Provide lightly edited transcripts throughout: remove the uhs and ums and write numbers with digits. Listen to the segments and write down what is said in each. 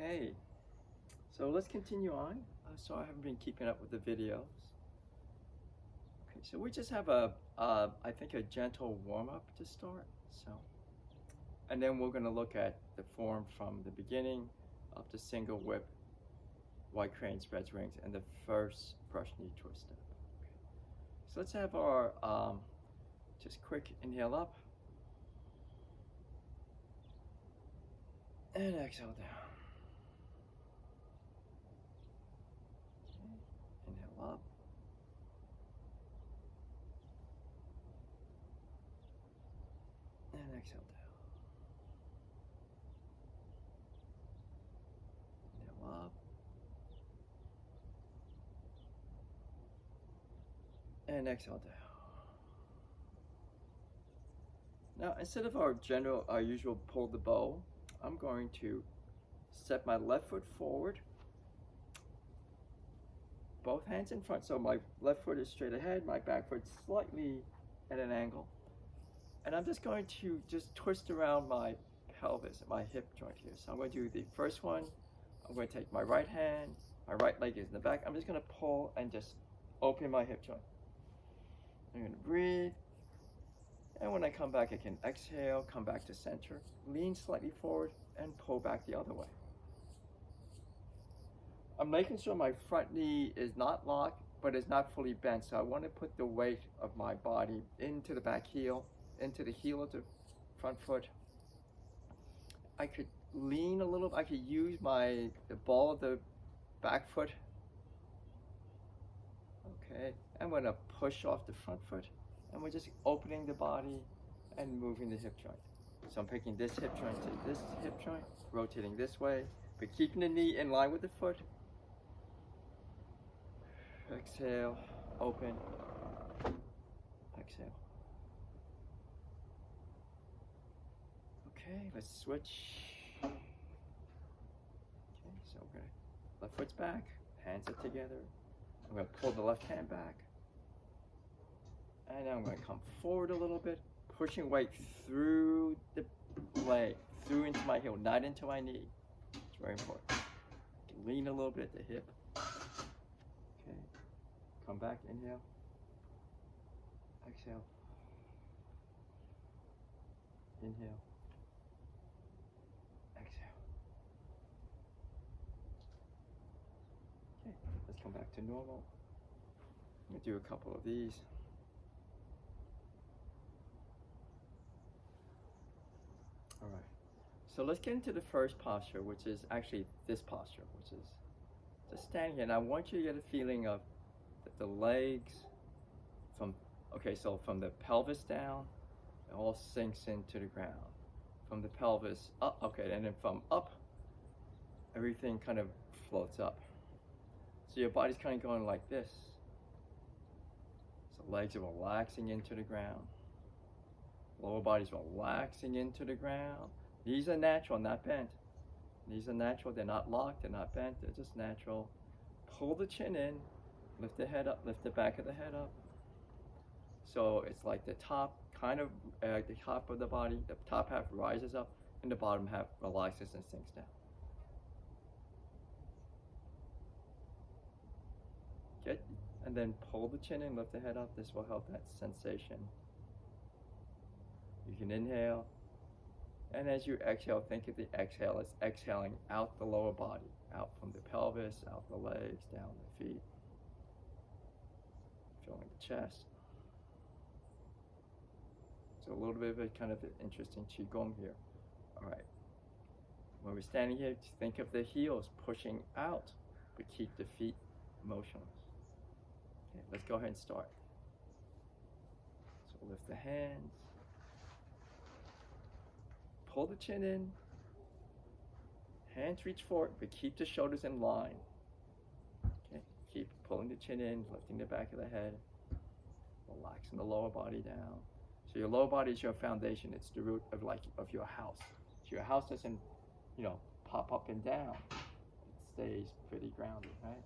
Okay, so let's continue on. So I haven't been keeping up with the videos. Okay, so we just have I think a gentle warm-up to start. So, and then we're going to look at the form from the beginning up to single whip, white crane spreads wings, and the first brush knee twist step. Okay. So let's have our just quick inhale up and exhale down. Inhale up. And exhale down. Inhale up. And exhale down. Now, instead of our usual pull the bow, I'm going to step my left foot forward, both hands in front. So my left foot is straight ahead, my back foot slightly at an angle. And I'm just going to twist around my pelvis, my hip joint here. So I'm going to do the first one. I'm going to take my right hand, my right leg is in the back. I'm just going to pull and just open my hip joint. I'm going to breathe. And when I come back, I can exhale, come back to center, lean slightly forward, and pull back the other way. I'm making sure my front knee is not locked, but is not fully bent. So I want to put the weight of my body into the back heel, into the heel of the front foot. I could lean a little, I could use the ball of the back foot. Okay, I'm going to push off the front foot. And we're just opening the body and moving the hip joint. So I'm picking this hip joint to this hip joint, rotating this way, but keeping the knee in line with the foot. Exhale, open, exhale. Okay, let's switch. Okay, so we're gonna, left foot's back, hands are together. I'm gonna pull the left hand back. And now I'm going to come forward a little bit, pushing weight through the leg, through into my heel, not into my knee. It's very important. Lean a little bit at the hip. Okay. Come back, inhale. Exhale. Inhale. Exhale. Okay, let's come back to normal. I'm going to do a couple of these. All right, so let's get into the first posture, which is actually this posture, which is just standing here. And I want you to get a feeling of the legs from the pelvis down, it all sinks into the ground. From the pelvis up, okay, and then from up, everything kind of floats up. So your body's kind of going like this. So legs are relaxing into the ground. Lower body's relaxing into the ground. These are natural, not bent. These are natural, they're not locked, they're not bent, they're just natural. Pull the chin in, lift the head up, lift the back of the head up. So it's like the top, the top of the body, the top half rises up, and the bottom half relaxes and sinks down. And then pull the chin in, lift the head up. This will help that sensation. You can inhale, and as you exhale, think of the exhale as exhaling out the lower body, out from the pelvis, out the legs, down the feet, filling the chest. So a little bit of a kind of an interesting qigong here. All right. When we're standing here, think of the heels pushing out, but keep the feet motionless. Okay, let's go ahead and start. So lift the hands. Pull the chin in, hands reach forward, but keep the shoulders in line. Okay, keep pulling the chin in, lifting the back of the head, relaxing the lower body down. So your lower body is your foundation. It's the root of your house. So your house doesn't, pop up and down. It stays pretty grounded, right?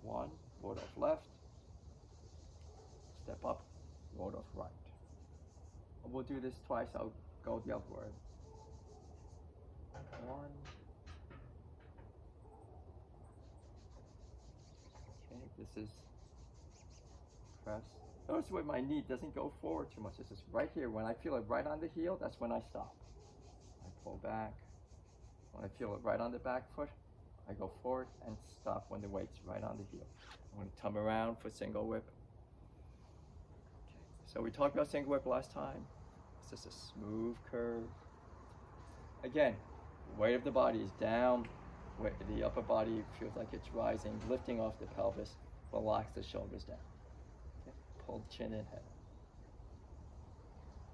One, ward off left, step up, ward off right. We'll do this twice. I'll go the other way. 1, This is press. Notice where my knee doesn't go forward too much. This is right here. When I feel it right on the heel, that's when I stop. I pull back. When I feel it right on the back foot, I go forward and stop when the weight's right on the heel. I'm going to come around for single whip. Okay. So we talked about single whip last time. It's just a smooth curve. Again, weight of the body is down. The upper body feels like it's rising, lifting off the pelvis. Relax the shoulders down. Okay. Pull the chin in, head.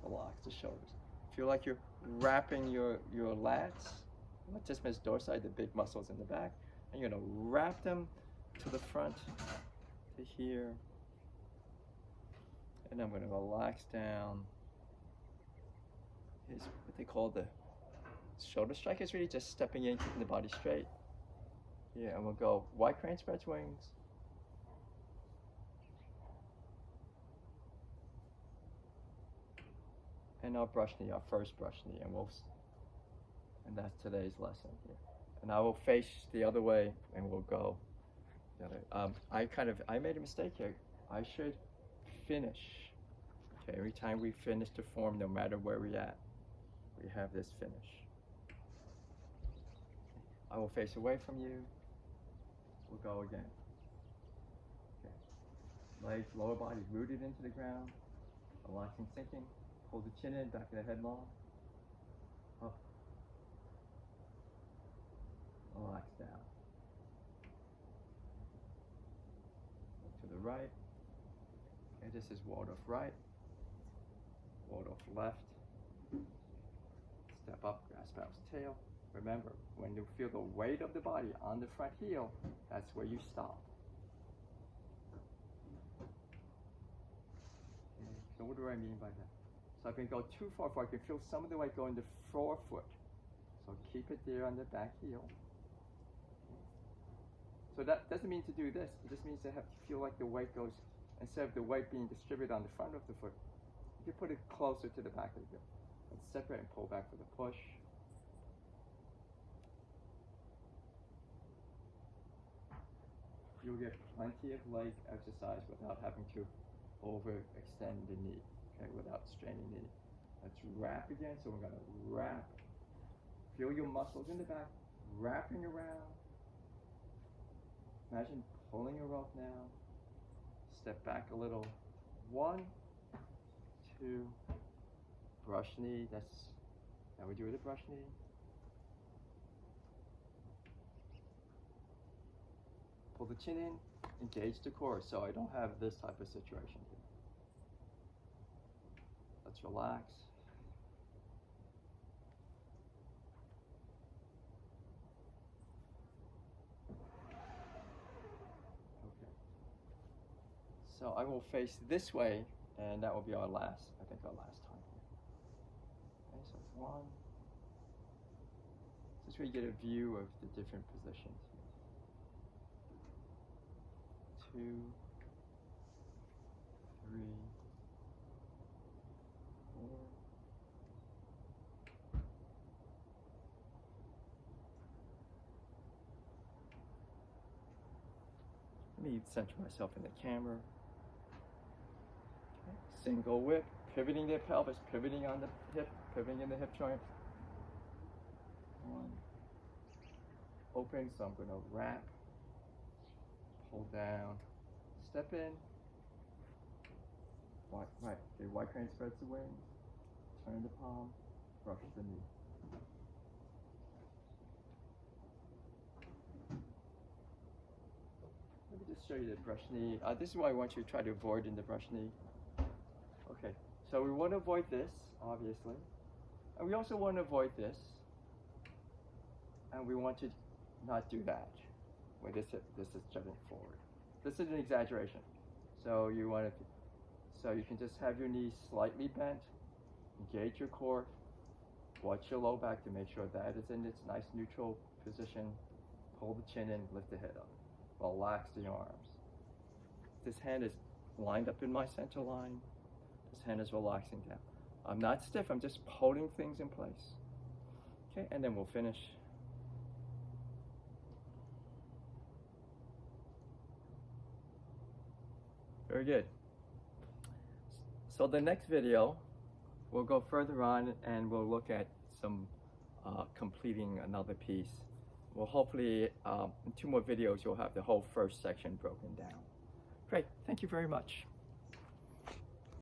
Relax the shoulders. Feel like you're wrapping your lats, latissimus dorsi, the big muscles in the back, and you're going to wrap them to the front, to here. And I'm going to relax down. Here's what they call the shoulder strike. Is really just stepping in, keeping the body straight. Yeah, and we'll go wide crane spreads wings. And our brush knee, our first brush knee, and that's today's lesson here. And I will face the other way, and we'll go the other. I made a mistake here. I should finish. Okay, every time we finish the form, no matter where we're at, we have this finish. I will face away from you. We'll go again. Okay. Legs, lower body rooted into the ground. Relaxing, sinking. Hold the chin in, back of the head long. Up. Relax down. Look to the right. Okay, this is Waldorf right. Waldorf left. Step up, grasp out tail. Remember, when you feel the weight of the body on the front heel, that's where you stop. Okay, so what do I mean by that? So I can go too far, I can feel some of the weight going to forefoot. So keep it there on the back heel. So that doesn't mean to do this. It just means to have to feel like the weight goes, instead of the weight being distributed on the front of the foot, you can put it closer to the back of the heel. And separate and pull back for the push. You'll get plenty of leg exercise without having to overextend the knee, okay, without straining the knee. Let's wrap again, so we're gonna wrap. Feel your muscles in the back, wrapping around. Imagine pulling a rope now. Step back a little. 1, 2, brush knee, that's how we do with a brush knee. Pull the chin in, engage the core, so I don't have this type of situation here. Let's relax. Okay. So I will face this way, and that will be our last time here. Okay, so 1. This way you get a view of the different positions. 2, 3, 4. Let me center myself in the camera. Okay. Single whip, pivoting the pelvis, pivoting on the hip, pivoting in the hip joint. 1. Open, so I'm going to wrap. Pull down, step in, right, okay, wide crane spreads the wings, turn the palm, brush the knee. Let me just show you the brush knee. This is what I want you to try to avoid in the brush knee. Okay, so we want to avoid this, obviously, and we also want to avoid this, and we want to not do that. Where this is jutting forward. This is an exaggeration. So you can just have your knees slightly bent, engage your core, watch your low back to make sure that is in its nice neutral position. Pull the chin in, lift the head up. Relax the arms. This hand is lined up in my center line. This hand is relaxing down. I'm not stiff, I'm just holding things in place. Okay, and then we'll finish. Very good. So the next video, we'll go further on and we'll look at some completing another piece. Well, hopefully in 2 more videos, you'll have the whole first section broken down. Great, thank you very much.